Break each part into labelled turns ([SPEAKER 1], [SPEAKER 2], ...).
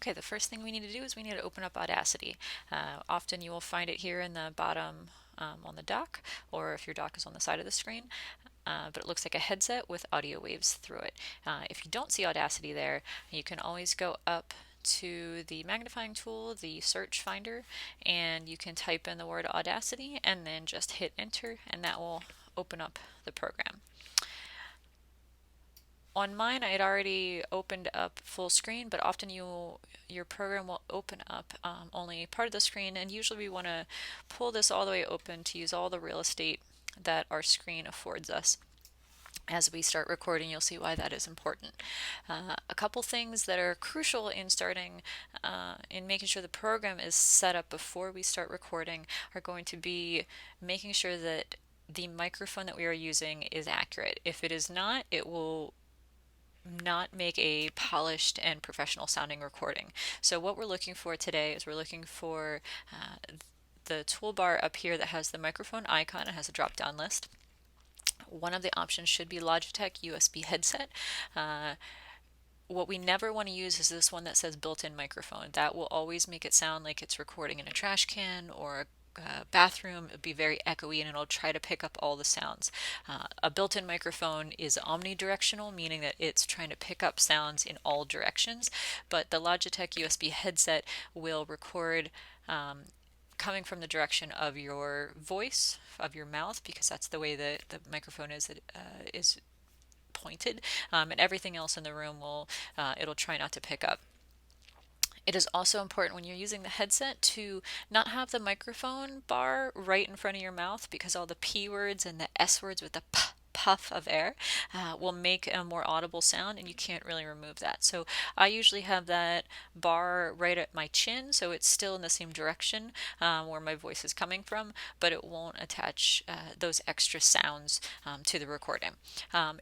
[SPEAKER 1] Okay, the first thing we need to do is we need to open up Audacity. Often you will find it here in the bottom on the dock, or if your dock is on the side of the screen. But it looks like a headset with audio waves through it. If you don't see Audacity there, you can always go up to the magnifying tool, the search finder, and you can type in the word Audacity and then just hit enter, and that will open up the program. On mine, I had already opened up full screen, but often your program will open up only part of the screen, and usually we want to pull this all the way open to use all the real estate that our screen affords us. As we start recording, you'll see why that is important. A couple things that are crucial in starting, in making sure the program is set up before we start recording are going to be making sure that the microphone that we are using is accurate. If it is not, it will not make a polished and professional sounding recording. So what we're looking for today is we're looking for the toolbar up here that has the microphone icon. It has a drop down list. One of the options should be Logitech USB headset. What we never want to use is this one that says built-in microphone. That will always make it sound like it's recording in a trash can or a bathroom. It'll be very echoey and it'll try to pick up all the sounds. A built-in microphone is omnidirectional, meaning that it's trying to pick up sounds in all directions, but the Logitech USB headset will record coming from the direction of your voice, of your mouth, because that's the way that the microphone is pointed, and everything else in the room will it'll try not to pick up. It is also important when you're using the headset to not have the microphone bar right in front of your mouth, because all the P words and the S words with the P puff of air will make a more audible sound, and you can't really remove that. So I usually have that bar right at my chin, so it's still in the same direction where my voice is coming from, but it won't attach those extra sounds to the recording.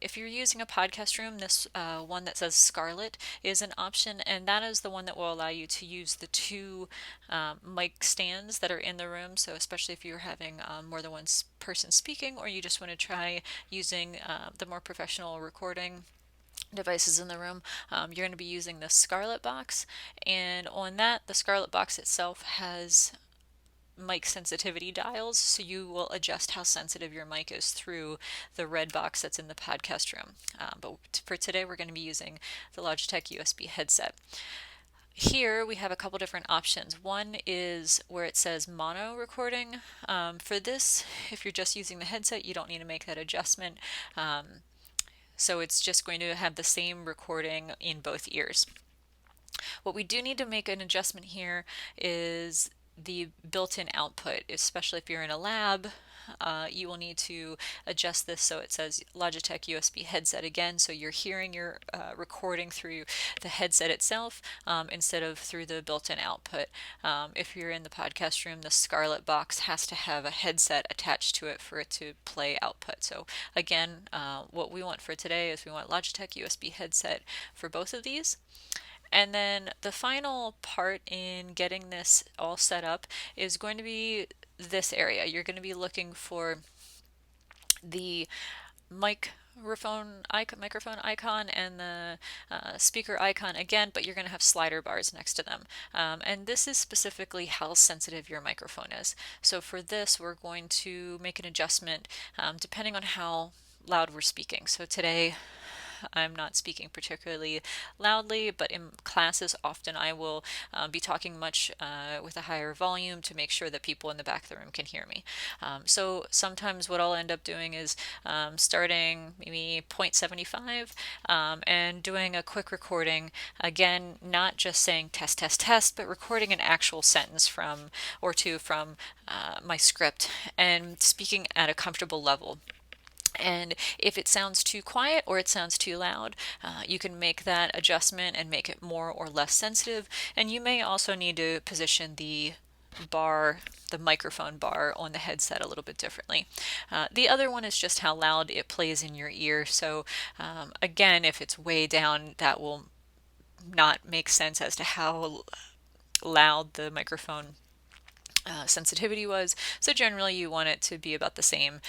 [SPEAKER 1] If you're using a podcast room, this one that says Scarlett is an option, and that is the one that will allow you to use the two mic stands that are in the room. So especially if you're having more than one person speaking, or you just want to try using the more professional recording devices in the room, you're going to be using the Scarlett box. And on that, the Scarlett box itself has mic sensitivity dials, so you will adjust how sensitive your mic is through the red box that's in the podcast room. But for today, we're going to be using the Logitech USB headset. Here we have a couple different options. One is where it says mono recording. For this, if you're just using the headset, you don't need to make that adjustment. So it's just going to have the same recording in both ears. What we do need to make an adjustment here is the built-in output, especially if you're in a lab. You will need to adjust this so it says Logitech USB headset again, so you're hearing your recording through the headset itself instead of through the built-in output. If you're in the podcast room, the Scarlett box has to have a headset attached to it for it to play output. So again, what we want for today is we want Logitech USB headset for both of these. And then the final part in getting this all set up is going to be this area. You're going to be looking for the microphone icon and the speaker icon again, but you're going to have slider bars next to them. And this is specifically how sensitive your microphone is. So for this, we're going to make an adjustment depending on how loud we're speaking. So today, I'm not speaking particularly loudly, but in classes often I will be talking much with a higher volume to make sure that people in the back of the room can hear me. So sometimes what I'll end up doing is starting maybe 0.75 and doing a quick recording. Again, not just saying test, test, test, but recording an actual sentence from or two from my script and speaking at a comfortable level. And if it sounds too quiet or it sounds too loud, you can make that adjustment and make it more or less sensitive. And you may also need to position the microphone bar on the headset a little bit differently. The other one is just how loud it plays in your ear. So again, if it's way down, that will not make sense as to how loud the microphone sensitivity was. So generally you want it to be about the same,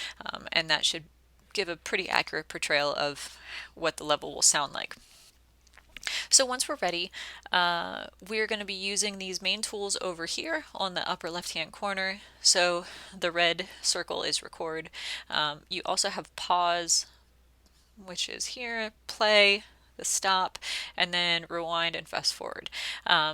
[SPEAKER 1] and that should give a pretty accurate portrayal of what the level will sound like. So once we're ready, we're going to be using these main tools over here on the upper left hand corner. So the red circle is record. You also have pause, which is here, play, the stop, and then rewind and fast forward.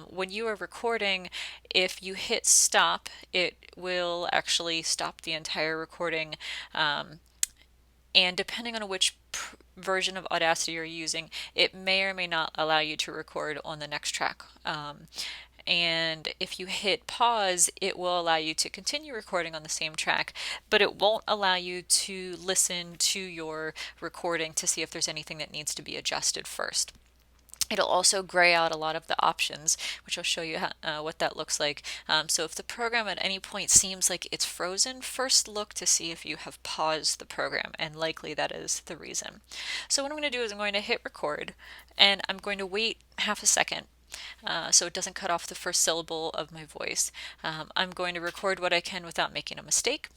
[SPEAKER 1] When you are recording, if you hit stop, it will actually stop the entire recording. And depending on which version of Audacity you're using, it may or may not allow you to record on the next track. And if you hit pause, it will allow you to continue recording on the same track, but it won't allow you to listen to your recording to see if there's anything that needs to be adjusted first. It'll also gray out a lot of the options, which I'll show you what that looks like. So if the program at any point seems like it's frozen, first look to see if you have paused the program, and likely that is the reason. So what I'm going to do is I'm going to hit record, and I'm going to wait half a second. So it doesn't cut off the first syllable of my voice. I'm going to record what I can without making a mistake.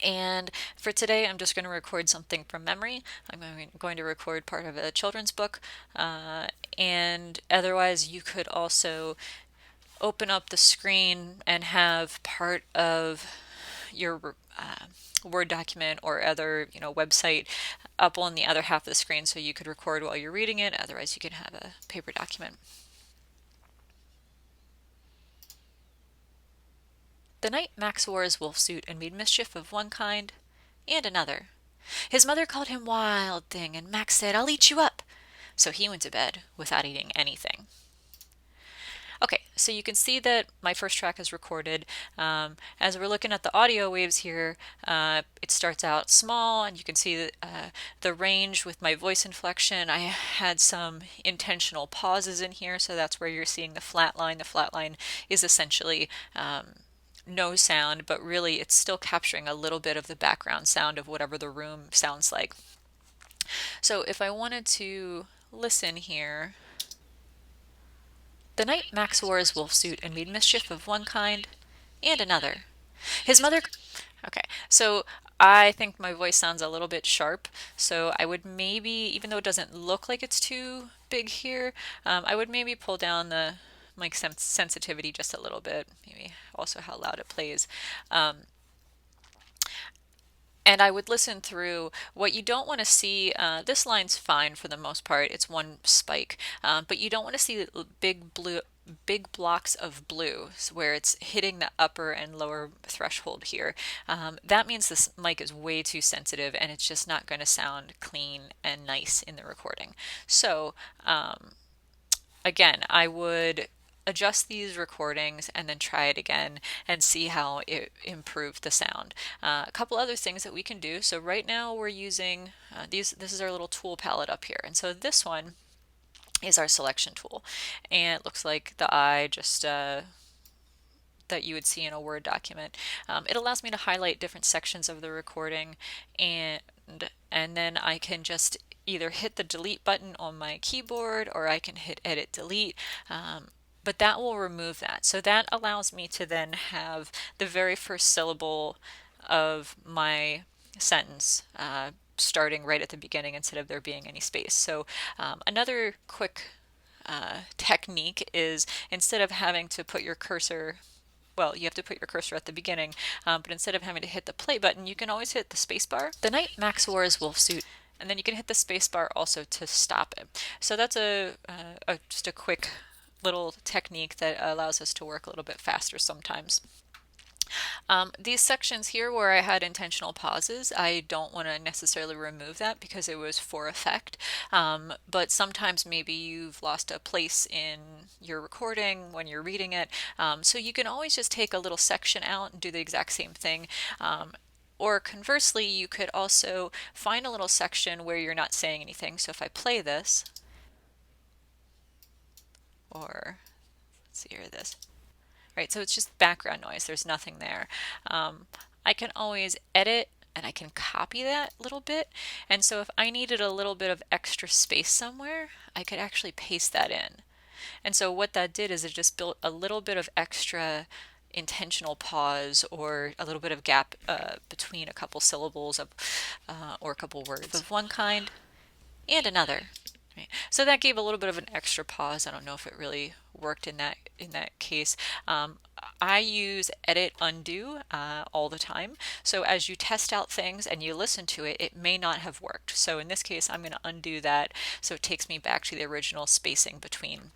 [SPEAKER 1] And for today, I'm just going to record something from memory. I'm going to record part of a children's book. And otherwise, you could also open up the screen and have part of your Word document or other website up on the other half of the screen, so you could record while you're reading it. Otherwise, you can have a paper document. The night Max wore his wolf suit and made mischief of one kind and another. His mother called him Wild Thing, and Max said, "I'll eat you up." So he went to bed without eating anything. Okay, so you can see that my first track is recorded. As we're looking at the audio waves here, it starts out small, and you can see the range with my voice inflection. I had some intentional pauses in here, so that's where you're seeing the flat line. The flat line is essentially no sound, but really it's still capturing a little bit of the background sound of whatever the room sounds like. So if I wanted to listen here, the night Max wore his wolf suit and made mischief of one kind and another. His mother. Okay, so I think my voice sounds a little bit sharp, so I would maybe, even though it doesn't look like it's too big here, I would maybe pull down the mic sensitivity just a little bit, maybe also how loud it plays. And I would listen through. What you don't want to see, this line's fine for the most part, it's one spike, but you don't want to see big blocks of blue where it's hitting the upper and lower threshold here. That means this mic is way too sensitive and it's just not going to sound clean and nice in the recording. So again, I would adjust these recordings and then try it again and see how it improved the sound. A couple other things that we can do. So right now we're using this is our little tool palette up here, and so this one is our selection tool, and it looks like the eye just that you would see in a Word document. It allows me to highlight different sections of the recording, and then I can just either hit the delete button on my keyboard or I can hit edit delete. But that will remove that. So that allows me to then have the very first syllable of my sentence starting right at the beginning instead of there being any space. So another quick technique is, instead of having to put your cursor, well, you have to put your cursor at the beginning, but instead of having to hit the play button, you can always hit the space bar. The night Max wore his wolf suit, and then you can hit the space bar also to stop it. So that's just a quick little technique that allows us to work a little bit faster sometimes. These sections here where I had intentional pauses, I don't want to necessarily remove that because it was for effect. But sometimes maybe you've lost a place in your recording when you're reading it. So you can always just take a little section out and do the exact same thing. Or conversely, you could also find a little section where you're not saying anything. So if I play this, or let's see here, this. Right, so it's just background noise. There's nothing there. I can always edit and I can copy that little bit. And so if I needed a little bit of extra space somewhere, I could actually paste that in. And so what that did is it just built a little bit of extra intentional pause or a little bit of gap between a couple syllables of, or a couple words of one kind and another. Right. So that gave a little bit of an extra pause. I don't know if it really worked in that case. I use edit undo all the time. So as you test out things and you listen to it, it may not have worked. So in this case, I'm going to undo that so it takes me back to the original spacing between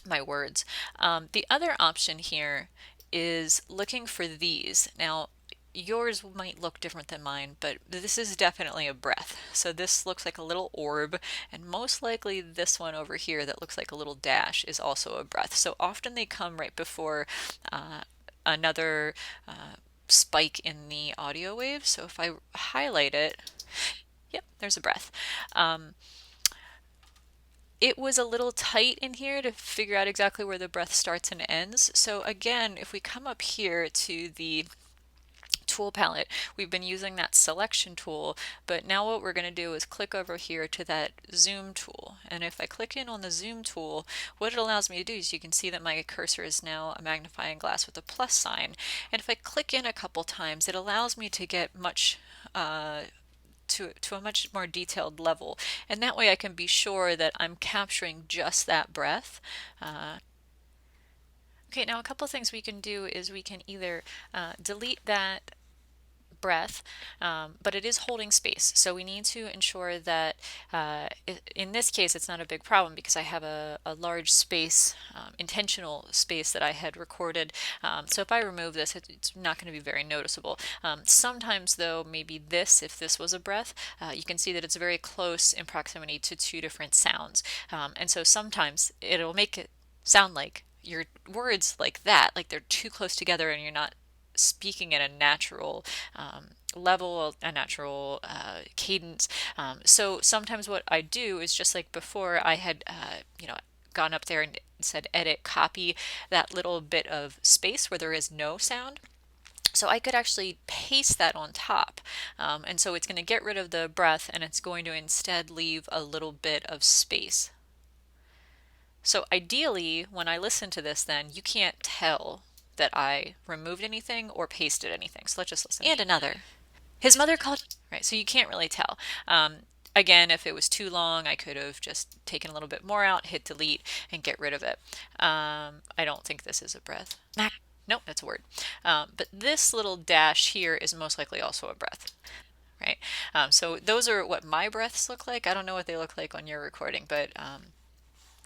[SPEAKER 1] my words. The other option here is looking for these. Now, yours might look different than mine, but this is definitely a breath. So this looks like a little orb, and most likely this one over here that looks like a little dash is also a breath. So often they come right before another spike in the audio wave. So if I highlight it, yep, there's a breath. It was a little tight in here to figure out exactly where the breath starts and ends. So again, if we come up here to the tool palette, we've been using that selection tool, but now what we're going to do is click over here to that zoom tool. And if I click in on the zoom tool, what it allows me to do is you can see that my cursor is now a magnifying glass with a plus sign. And if I click in a couple times, it allows me to get much to a much more detailed level, and that way I can be sure that I'm capturing just that breath. Okay, now a couple of things we can do is we can either delete that breath, but it is holding space. So we need to ensure that in this case it's not a big problem because I have a large space, intentional space that I had recorded. So if I remove this, it's not going to be very noticeable. Sometimes though, maybe if this was a breath, you can see that it's very close in proximity to two different sounds. And so sometimes it'll make it sound like your words like that, like they're too close together and you're not speaking at a natural level, a natural cadence. So sometimes what I do is just like before I had, gone up there and said edit, copy that little bit of space where there is no sound. So I could actually paste that on top. And so it's going to get rid of the breath and it's going to instead leave a little bit of space. So ideally, when I listen to this, then you can't tell that I removed anything or pasted anything. So let's just listen. And another. His mother called. Right, so you can't really tell. Again, if it was too long, I could have just taken a little bit more out, hit delete, and get rid of it. I don't think this is a breath. Nope, that's a word. But this little dash here is most likely also a breath. Right. So those are what my breaths look like. I don't know what they look like on your recording, but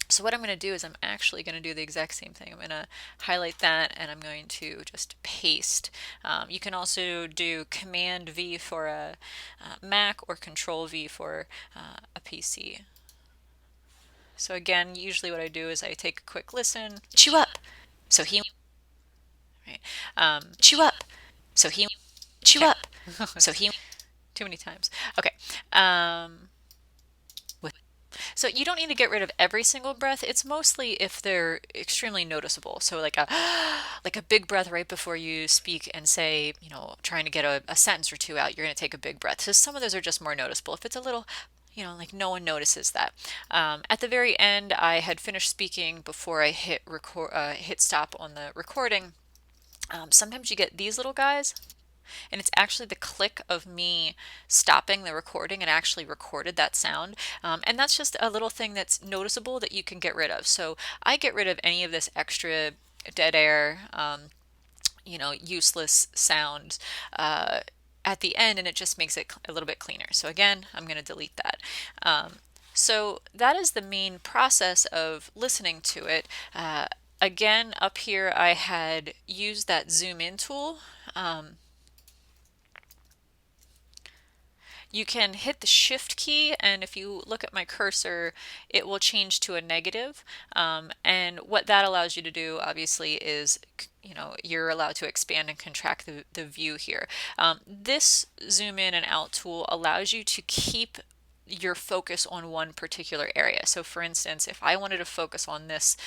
[SPEAKER 1] so what I'm going to do is I'm actually going to do the exact same thing. I'm going to highlight that and I'm going to just paste. You can also do Command V for a Mac or Control V for a PC. So again, usually what I do is I take a quick listen. Chew up. So he. Right. Chew up. So he. Chew up. So he. Too many times. Okay. So you don't need to get rid of every single breath. It's mostly if they're extremely noticeable. So like a like a big breath right before you speak and say, trying to get a sentence or two out, you're going to take a big breath. So some of those are just more noticeable. If it's a little, like no one notices that. At the very end, I had finished speaking before I hit stop on the recording. Sometimes you get these little guys. And it's actually the click of me stopping the recording and actually recorded that sound. And that's just a little thing that's noticeable that you can get rid of. So I get rid of any of this extra dead air, useless sounds at the end, and it just makes it a little bit cleaner. So again, I'm going to delete that. So that is the main process of listening to it. Again, up here I had used that zoom in tool. You can hit the shift key, and if you look at my cursor, it will change to a negative. And what that allows you to do, obviously, is you're allowed to expand and contract the view here. This zoom in and out tool allows you to keep your focus on one particular area. So for instance, if I wanted to focus on this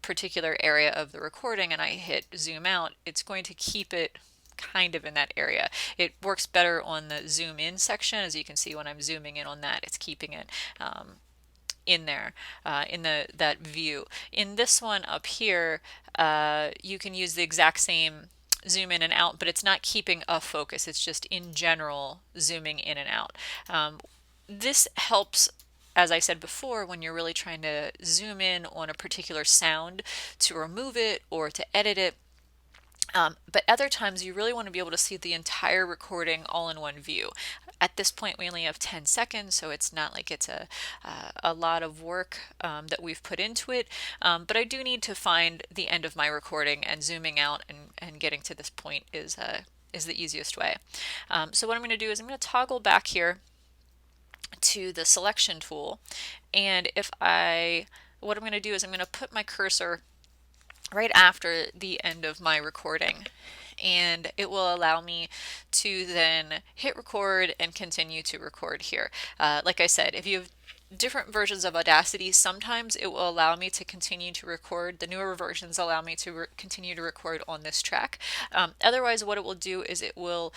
[SPEAKER 1] particular area of the recording and I hit zoom out, it's going to keep it kind of in that area. It works better on the zoom in section. As you can see, when I'm zooming in on that, it's keeping it in there in that view. In this one up here, you can use the exact same zoom in and out, but it's not keeping a focus. It's just in general zooming in and out. This helps as I said before, when you're really trying to zoom in on a particular sound to remove it or to edit it. But other times you really want to be able to see the entire recording all in one view. At this point, we only have 10 seconds, so it's not like it's a lot of work that we've put into it. But I do need to find the end of my recording, and zooming out and getting to this point is the easiest way. So what I'm going to do is I'm going to toggle back here to the selection tool, and what I'm going to do is I'm going to put my cursor right after the end of my recording, and it will allow me to then hit record and continue to record here. Like I said, if you have different versions of Audacity, sometimes it will allow me to continue to record. The newer versions allow me to continue to record on this track. Otherwise, what it will do is it will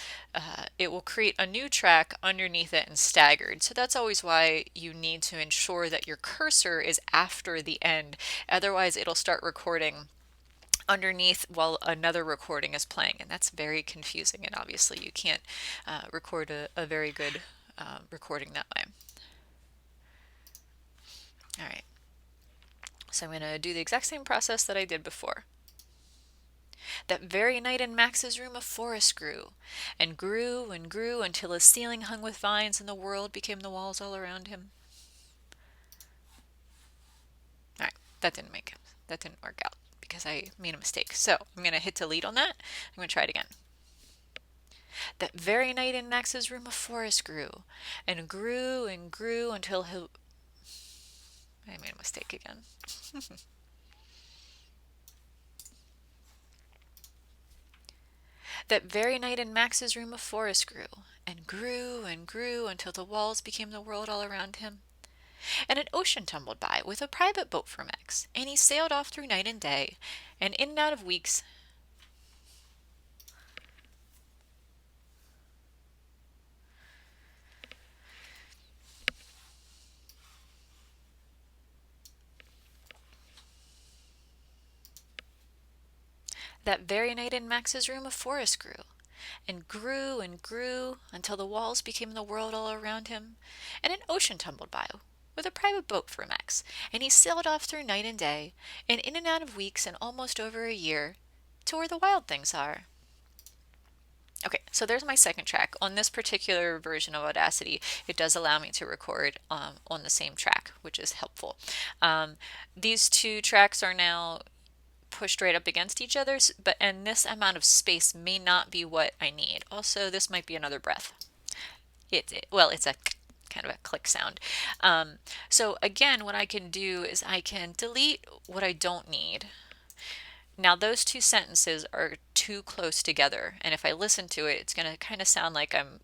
[SPEAKER 1] create a new track underneath it and staggered. So that's always why you need to ensure that your cursor is after the end. Otherwise, it'll start recording underneath while another recording is playing, and that's very confusing, and obviously you can't record a very good recording that way. All right, so I'm going to do the exact same process that I did before. That very night in Max's room a forest grew, and grew and grew until his ceiling hung with vines and the world became the walls all around him. All right, that didn't work out because I made a mistake. So I'm going to hit delete on that. I'm going to try it again. That very night in Max's room a forest grew, and grew and grew until I made a mistake again. That very night in Max's room a forest grew, and grew and grew until the walls became the world all around him. And an ocean tumbled by with a private boat for Max, and he sailed off through night and day, and in and out of weeks. That very night in Max's room a forest grew, and grew and grew until the walls became the world all around him, and an ocean tumbled by with a private boat for Max, and he sailed off through night and day, and in and out of weeks and almost over a year, to where the wild things are. Okay, so there's my second track. On this particular version of Audacity, it does allow me to record on the same track, which is helpful. These two tracks are now pushed right up against each other, and this amount of space may not be what I need. Also, this might be another breath. Well, it's a kind of a click sound. So again, what I can do is I can delete what I don't need. Now those two sentences are too close together, and if I listen to it, it's going to kind of sound like I'm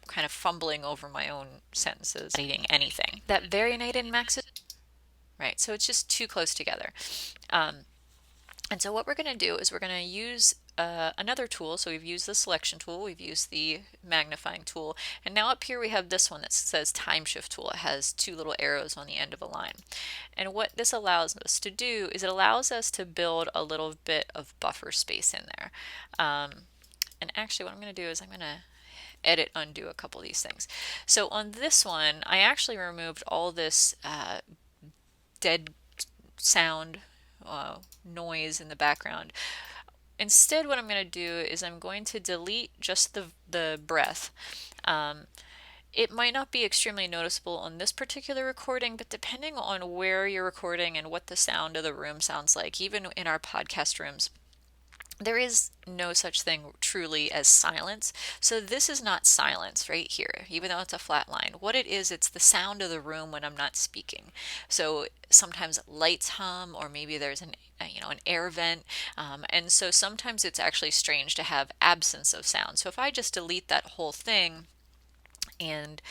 [SPEAKER 1] kind of fumbling over my own sentences, not eating anything. That very night in Max's, right? So it's just too close together. And so what we're going to do is we're going to use another tool. So we've used the selection tool, we've used the magnifying tool, and now up here we have this one that says time shift tool. It has two little arrows on the end of a line. And what this allows us to do is it allows us to build a little bit of buffer space in there. And actually what I'm going to do is I'm going to edit undo a couple of these things. So on this one, I actually removed all this dead sound noise in the background. Instead, what I'm going to do is I'm going to delete just the breath. It might not be extremely noticeable on this particular recording, but depending on where you're recording and what the sound of the room sounds like, even in our podcast rooms, there is no such thing truly as silence. So this is not silence right here, even though it's a flat line. What it is, it's the sound of the room when I'm not speaking. So sometimes lights hum, or maybe there's an air vent. And so sometimes it's actually strange to have absence of sound. So if I just delete that whole thing and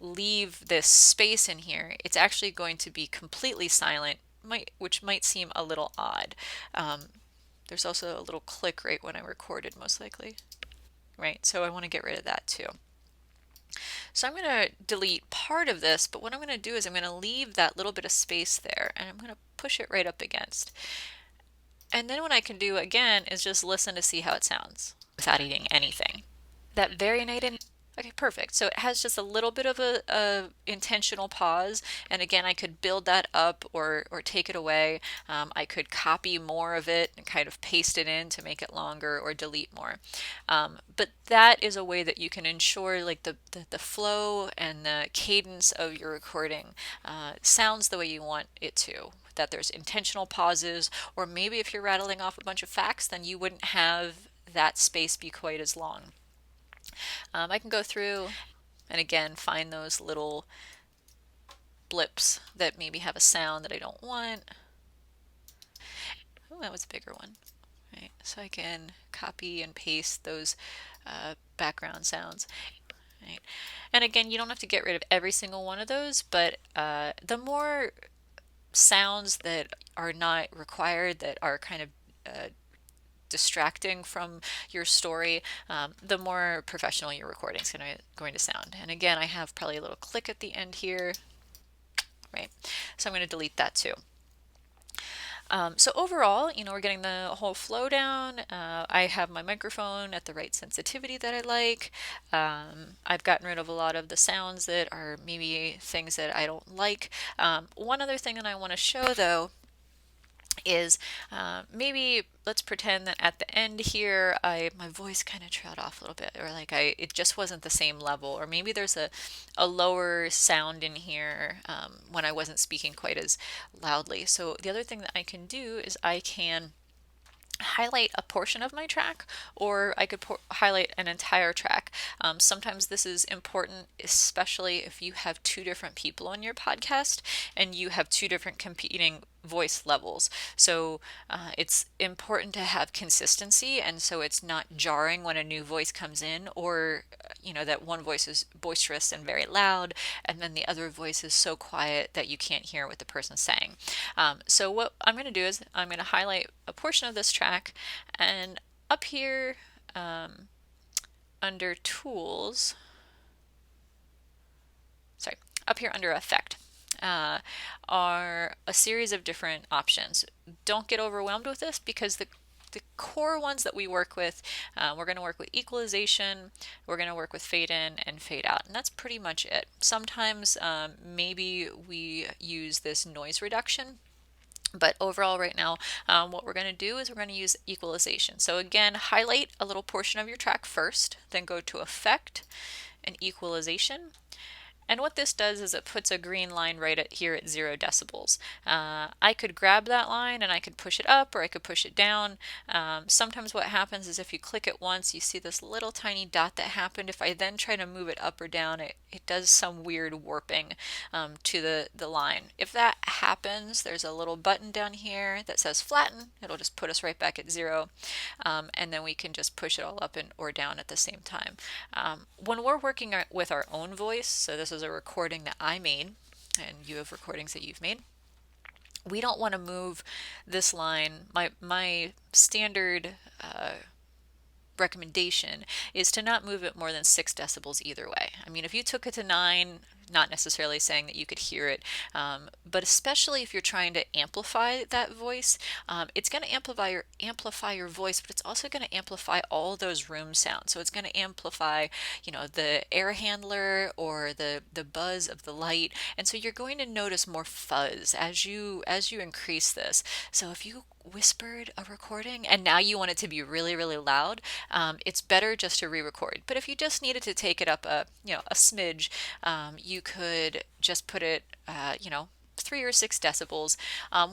[SPEAKER 1] leave this space in here, it's actually going to be completely silent, which might seem a little odd. There's also a little click right when I recorded, most likely, right? So I want to get rid of that too. So I'm going to delete part of this, but what I'm going to do is I'm going to leave that little bit of space there, and I'm going to push it right up against. And then what I can do again is just listen to see how it sounds without eating anything. That very night in Okay, perfect. So it has just a little bit of a intentional pause, and again, I could build that up or take it away. I could copy more of it and kind of paste it in to make it longer, or delete more. But that is a way that you can ensure like the flow and the cadence of your recording sounds the way you want it to. That there's intentional pauses, or maybe if you're rattling off a bunch of facts, then you wouldn't have that space be quite as long. I can go through and again find those little blips that maybe have a sound that I don't want. Oh, that was a bigger one. Right, so I can copy and paste those background sounds. Right, and again, you don't have to get rid of every single one of those, but the more sounds that are not required, that are kind of distracting from your story, the more professional your recording is going to sound. And again, I have probably a little click at the end here, right? So I'm going to delete that too. So overall, we're getting the whole flow down. I have my microphone at the right sensitivity that I like. I've gotten rid of a lot of the sounds that are maybe things that I don't like. One other thing that I want to show though is maybe let's pretend that at the end here my voice kind of trailed off a little bit, or like it just wasn't the same level, or maybe there's a lower sound in here when I wasn't speaking quite as loudly. So the other thing that I can do is I can highlight a portion of my track, or I could highlight an entire track. Sometimes this is important, especially if you have two different people on your podcast and you have two different competing voice levels. So it's important to have consistency, and so it's not jarring when a new voice comes in, or that one voice is boisterous and very loud, and then the other voice is so quiet that you can't hear what the person's saying. So what I'm going to do is I'm going to highlight a portion of this track, and up here under tools, sorry, up here under effect, are a series of different options. Don't get overwhelmed with this, because the core ones that we work with, we're going to work with equalization, we're going to work with fade in and fade out, and that's pretty much it. Sometimes maybe we use this noise reduction, but overall right now what we're going to do is we're going to use equalization. So again, highlight a little portion of your track first, then go to effect and equalization. And what this does is it puts a green line right here at 0 decibels. I could grab that line and I could push it up, or I could push it down. Sometimes what happens is if you click it once, you see this little tiny dot that happened. If I then try to move it up or down, it does some weird warping to the line. If that happens, there's a little button down here that says flatten. It'll just put us right back at 0. And then we can just push it all up or down at the same time. When we're working with our own voice, so this is a recording that I made, and you have recordings that you've made, we don't want to move this line. My standard recommendation is to not move it more than 6 decibels either way. I mean, if you took it to 9, not necessarily saying that you could hear it, but especially if you're trying to amplify that voice, it's going to amplify your voice, but it's also going to amplify all those room sounds. So it's going to amplify, the air handler or the buzz of the light, and so you're going to notice more fuzz as you increase this. So if you whispered a recording and now you want it to be really, really loud, it's better just to re-record. But if you just needed to take it up a smidge, you could just put it 3 or 6 decibels.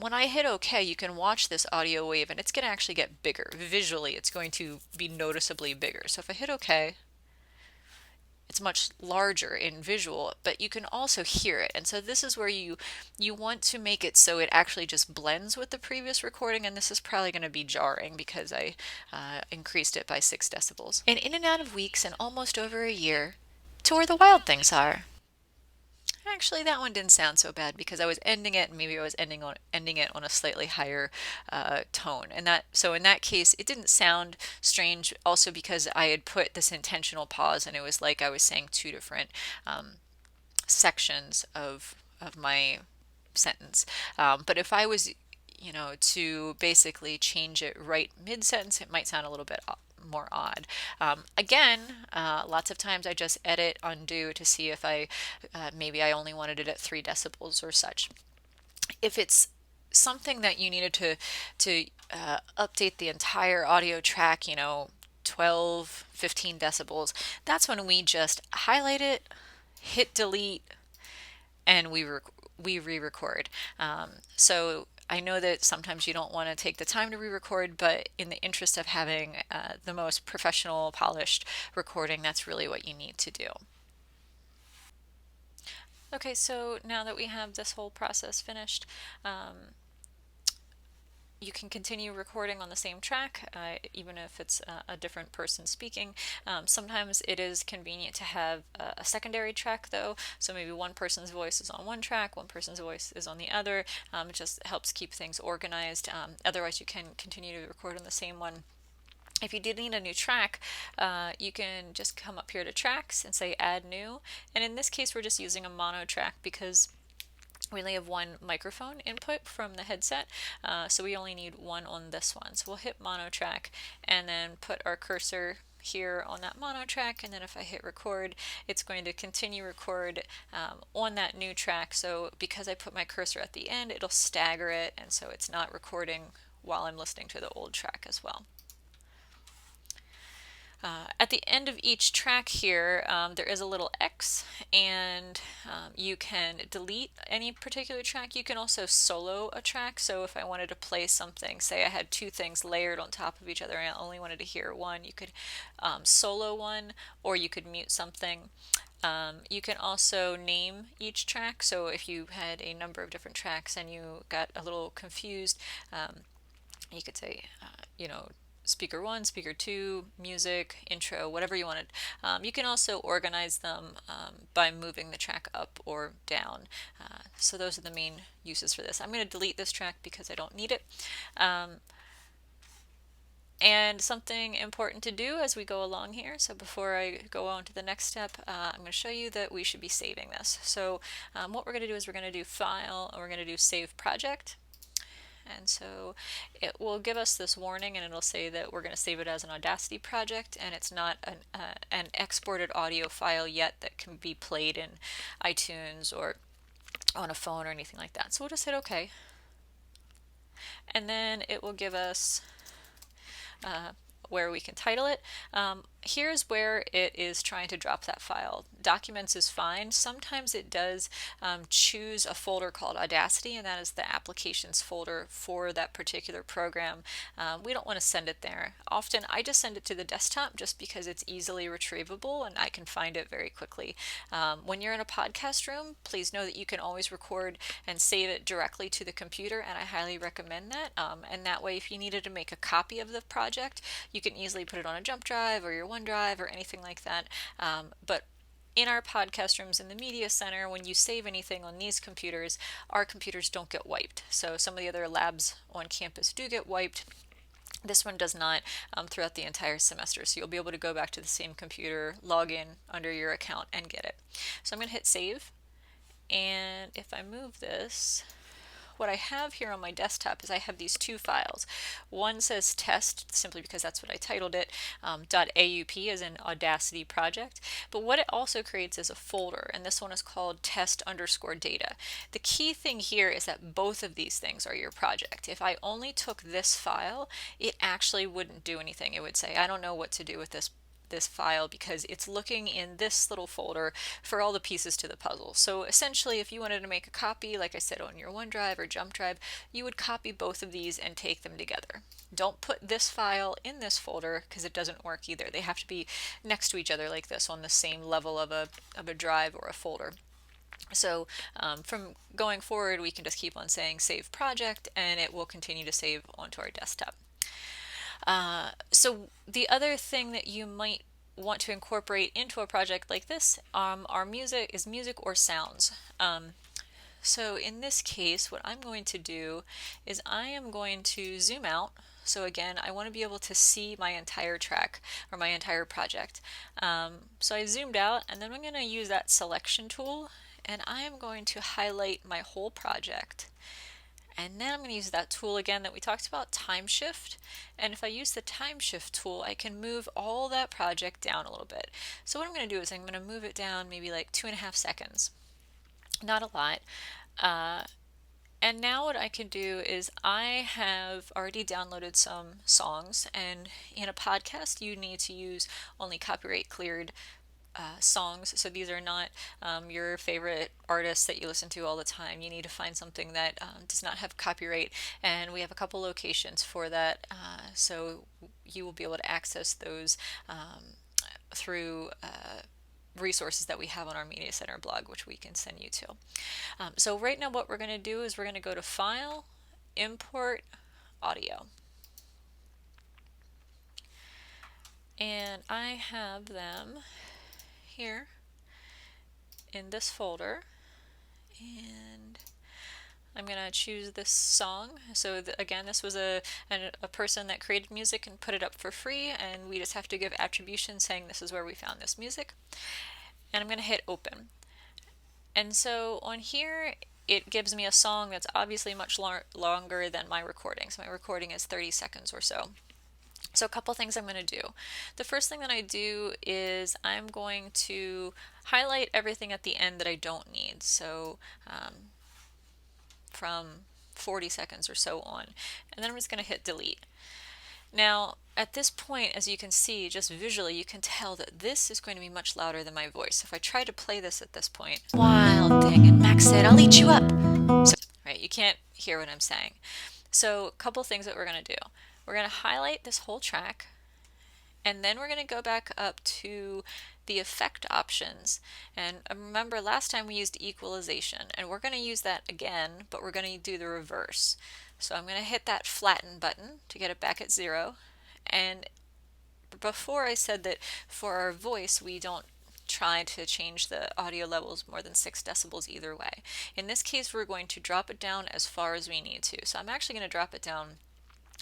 [SPEAKER 1] When I hit OK, you can watch this audio wave and it's going to actually get bigger. Visually, it's going to be noticeably bigger. So if I hit OK, it's much larger in visual, but you can also hear it. And so this is where you want to make it so it actually just blends with the previous recording, and this is probably going to be jarring because I increased it by 6 decibels. And in and out of weeks and almost over a year to where the wild things are. Actually, that one didn't sound so bad because I was ending it, and maybe I was ending it on a slightly higher tone, and so in that case, it didn't sound strange. Also, because I had put this intentional pause, and it was like I was saying two different sections of my sentence. But if I was, to basically change it right mid sentence, it might sound a little bit more odd. Again, lots of times I just edit undo to see if maybe I only wanted it at 3 decibels or such. If it's something that you needed to update the entire audio track, 12, 15 decibels, that's when we just highlight it, hit delete, and we re-record. So I know that sometimes you don't want to take the time to re-record, but in the interest of having the most professional, polished recording, that's really what you need to do. Okay, so now that we have this whole process finished, you can continue recording on the same track, even if it's a different person speaking. Sometimes it is convenient to have a secondary track, though. So maybe one person's voice is on one track, one person's voice is on the other. It just helps keep things organized. Otherwise, you can continue to record on the same one. If you did need a new track, you can just come up here to tracks and say add new. And in this case, we're just using a mono track because we only have one microphone input from the headset, so we only need one on this one. So we'll hit mono track and then put our cursor here on that mono track, and then if I hit record, it's going to continue record on that new track. So because I put my cursor at the end, it'll stagger it, and so it's not recording while I'm listening to the old track as well. At the end of each track here, there is a little X, and you can delete any particular track. You can also solo a track. So if I wanted to play something, say I had 2 things layered on top of each other and I only wanted to hear one, you could solo one, or you could mute something. You can also name each track. So if you had a number of different tracks and you got a little confused, you could say, speaker 1, speaker 2, music, intro, whatever you wanted. You can also organize them by moving the track up or down. So those are the main uses for this. I'm going to delete this track because I don't need it. And something important to do as we go along here, so before I go on to the next step, I'm going to show you that we should be saving this. So what we're going to do is we're going to do File, and we're going to do Save Project. And so it will give us this warning, and it'll say that we're going to save it as an Audacity project, and it's not an exported audio file yet that can be played in iTunes or on a phone or anything like that. So we'll just hit OK. And then it will give us where we can title it. Here's where it is trying to drop that file. Documents is fine. Sometimes it does choose a folder called Audacity, and that is the applications folder for that particular program. We don't want to send it there. Often I just send it to the desktop just because it's easily retrievable and I can find it very quickly. When you're in a podcast room, please know that you can always record and save it directly to the computer, and I highly recommend that. And that way, if you needed to make a copy of the project, you can easily put it on a jump drive or your OneDrive or anything like that. But in our podcast rooms in the media center, when you save anything on these computers, our computers don't get wiped. So some of the other labs on campus do get wiped. This one does not throughout the entire semester. So you'll be able to go back to the same computer, log in under your account, and get it. So I'm going to hit save. And if I move this, what I have here on my desktop is I have these 2 files. One says test, simply because that's what I titled it, .aup as an Audacity project. But what it also creates is a folder, and this one is called test_data. The key thing here is that both of these things are your project. If I only took this file, it actually wouldn't do anything. It would say, I don't know what to do with this file because it's looking in this little folder for all the pieces to the puzzle. So essentially, if you wanted to make a copy, like I said, on your OneDrive or Jump Drive, you would copy both of these and take them together. Don't put this file in this folder because it doesn't work either. They have to be next to each other like this on the same level of a drive or a folder. So from going forward, we can just keep on saying save project, and it will continue to save onto our desktop. So the other thing that you might want to incorporate into a project like this are music or sounds. So in this case, what I'm going to do is I am going to zoom out. So again, I want to be able to see my entire track or my entire project. So I zoomed out, and then I'm going to use that selection tool, and I am going to highlight my whole project. And then I'm going to use that tool again that we talked about, time shift. And if I use the time shift tool, I can move all that project down a little bit. So what I'm going to do is I'm going to move it down maybe like 2.5 seconds. Not a lot. And now what I can do is I have already downloaded some songs, and in a podcast you need to use only copyright cleared songs. So these are not your favorite artists that you listen to all the time. You need to find something that does not have copyright, and we have a couple locations for that. So you will be able to access those through resources that we have on our Media Center blog, which we can send you to. So right now what we're going to do is we're going to go to File, Import, Audio. And I have them here in this folder, and I'm going to choose this song. So again, this was a person that created music and put it up for free, and we just have to give attribution saying this is where we found this music. And I'm going to hit open. And so on here it gives me a song that's obviously much longer than my recording. So my recording is 30 seconds or so. So a couple things I'm going to do. The first thing that I do is I'm going to highlight everything at the end that I don't need. So from 40 seconds or so on. And then I'm just going to hit delete. Now, at this point, as you can see, just visually, you can tell that this is going to be much louder than my voice. If I try to play this at this point, wild thing, and Max said, I'll eat you up. So, right, you can't hear what I'm saying. So a couple things that we're going to do. We're going to highlight this whole track, and then we're going to go back up to the effect options. And remember, last time we used equalization, and we're going to use that again, but we're going to do the reverse. So I'm going to hit that flatten button to get it back at 0. And before I said that for our voice we don't try to change the audio levels more than 6 decibels either way. In this case we're going to drop it down as far as we need to. So I'm actually going to drop it down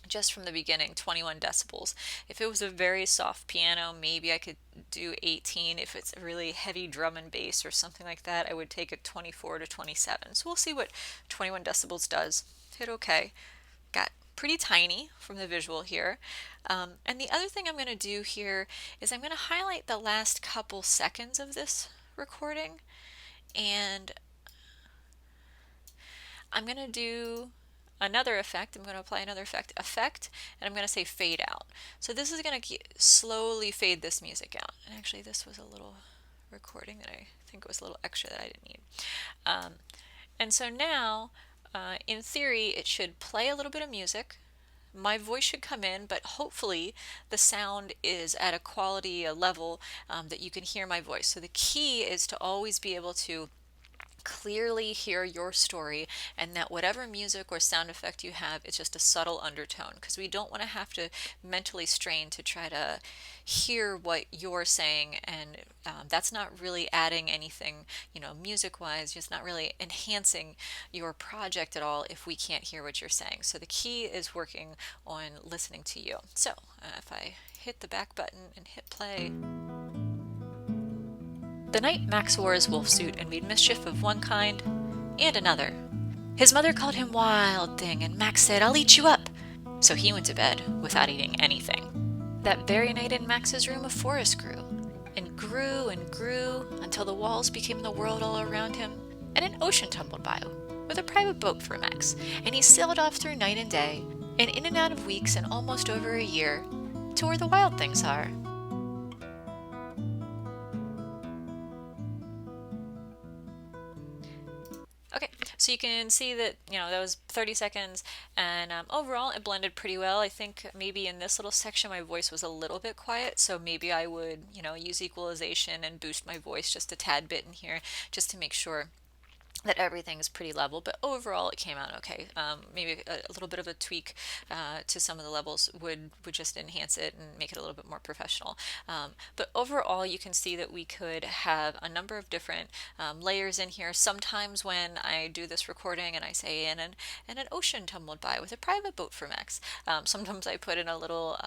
[SPEAKER 1] just from the beginning, 21 decibels. If it was a very soft piano, maybe I could do 18. If it's a really heavy drum and bass or something like that, I would take it 24 to 27. So we'll see what 21 decibels does. Hit OK. Got pretty tiny from the visual here. And the other thing I'm going to do here is I'm going to highlight the last couple seconds of this recording, and I'm going to do another effect. I'm going to apply another effect, and I'm going to say fade out. So this is going to slowly fade this music out. And actually this was a little recording that I think was a little extra that I didn't need. And so now, in theory, it should play a little bit of music. My voice should come in, but hopefully the sound is at a quality, a level that you can hear my voice. So the key is to always be able to clearly hear your story, and that whatever music or sound effect you have, it's just a subtle undertone, because we don't want to have to mentally strain to try to hear what you're saying, and that's not really adding anything, music wise. It's not really enhancing your project at all if we can't hear what you're saying. So the key is working on listening to you. So if I hit the back button and hit play. The night Max wore his wolf suit and made mischief of one kind and another. His mother called him Wild Thing, and Max said, I'll eat you up. So he went to bed without eating anything. That very night in Max's room a forest grew, and grew and grew until the walls became the world all around him, and an ocean tumbled by with a private boat for Max, and he sailed off through night and day, and in and out of weeks and almost over a year, to where the wild things are. Okay, so you can see that, that was 30 seconds, and overall it blended pretty well. I think maybe in this little section my voice was a little bit quiet, so maybe I would, use equalization and boost my voice just a tad bit in here, just to make sure that everything's pretty level, but overall it came out okay. Maybe a little bit of a tweak to some of the levels would just enhance it and make it a little bit more professional. But overall you can see that we could have a number of different layers in here. Sometimes when I do this recording and I say and an ocean tumbled by with a private boat for Max, sometimes I put in a little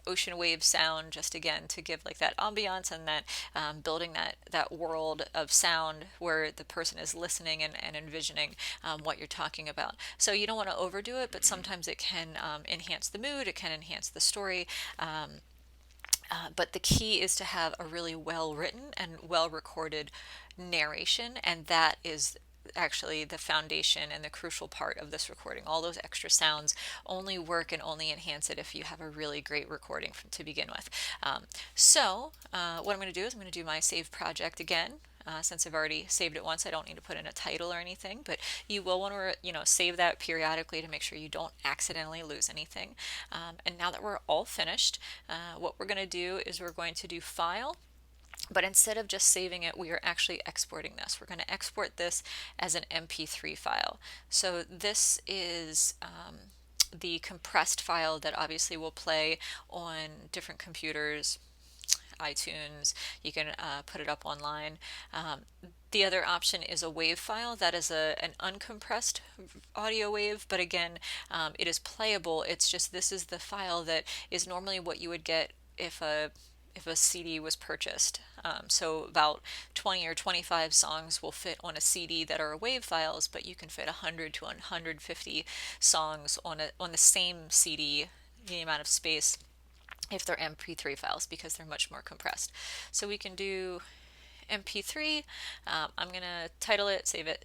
[SPEAKER 1] ocean wave sound, just again to give like that ambiance and that building that world of sound where the person is listening and envisioning what you're talking about. So you don't want to overdo it, but sometimes it can enhance the mood, it can enhance the story. But the key is to have a really well written and well recorded narration, and that is actually the foundation and the crucial part of this recording. All those extra sounds only work and only enhance it if you have a really great recording to begin with. What I'm going to do is I'm going to do my save project again. Since I've already saved it once, I don't need to put in a title or anything, but you will want to, save that periodically to make sure you don't accidentally lose anything. And now that we're all finished, what we're going to do is we're going to do File, but instead of just saving it, we are actually exporting this. We're going to export this as an MP3 file. So this is the compressed file that obviously will play on different computers, iTunes. You can put it up online. The other option is a WAV file. That is an uncompressed audio wave, but again, it is playable. It's just this is the file that is normally what you would get if a CD was purchased. So about 20 or 25 songs will fit on a CD that are WAV files, but you can fit 100 to 150 songs on the same CD, the amount of space, if they're MP3 files, because they're much more compressed. So we can do MP3. I'm going to title it, save it,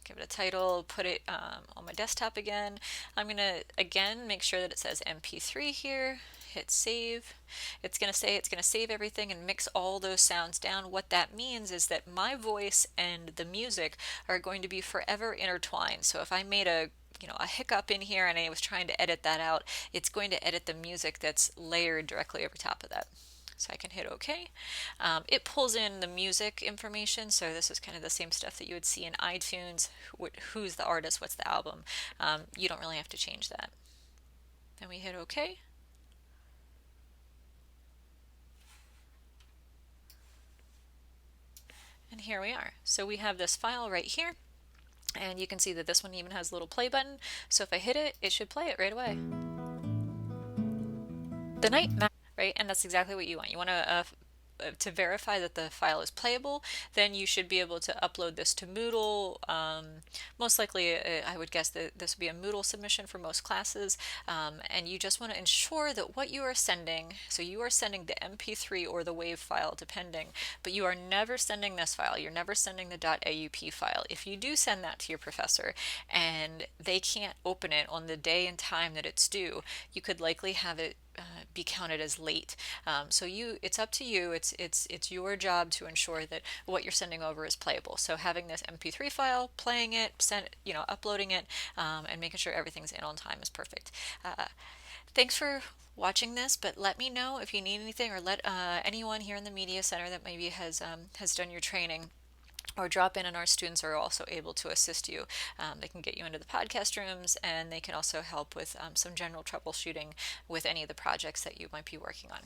[SPEAKER 1] give it a title, put it on my desktop again. I'm going to, again, make sure that it says MP3 here. Hit save. It's going to say it's going to save everything and mix all those sounds down. What that means is that my voice and the music are going to be forever intertwined. So if I made a hiccup in here and I was trying to edit that out, it's going to edit the music that's layered directly over top of that. So I can hit OK. It pulls in the music information, so this is kind of the same stuff that you would see in iTunes. Who's the artist, what's the album. You don't really have to change that. Then we hit OK. And here we are. So we have this file right here. And you can see that this one even has a little play button. So if I hit it, it should play it right away. The night, right? And that's exactly what you want. You want to verify that the file is playable, then you should be able to upload this to Moodle. Most likely, I would guess that this would be a Moodle submission for most classes, and you just want to ensure that what you are sending, so you are sending the MP3 or the WAV file, depending, but you are never sending this file. You're never sending the .aup file. If you do send that to your professor and they can't open it on the day and time that it's due, you could likely have it be counted as late. So it's up to you. It's your job to ensure that what you're sending over is playable. So having this MP3 file, playing it, uploading it, and making sure everything's in on time is perfect. Thanks for watching this, but let me know if you need anything, or let anyone here in the Media Center that maybe has done your training, or drop in, and our students are also able to assist you. They can get you into the podcast rooms, and they can also help with some general troubleshooting with any of the projects that you might be working on.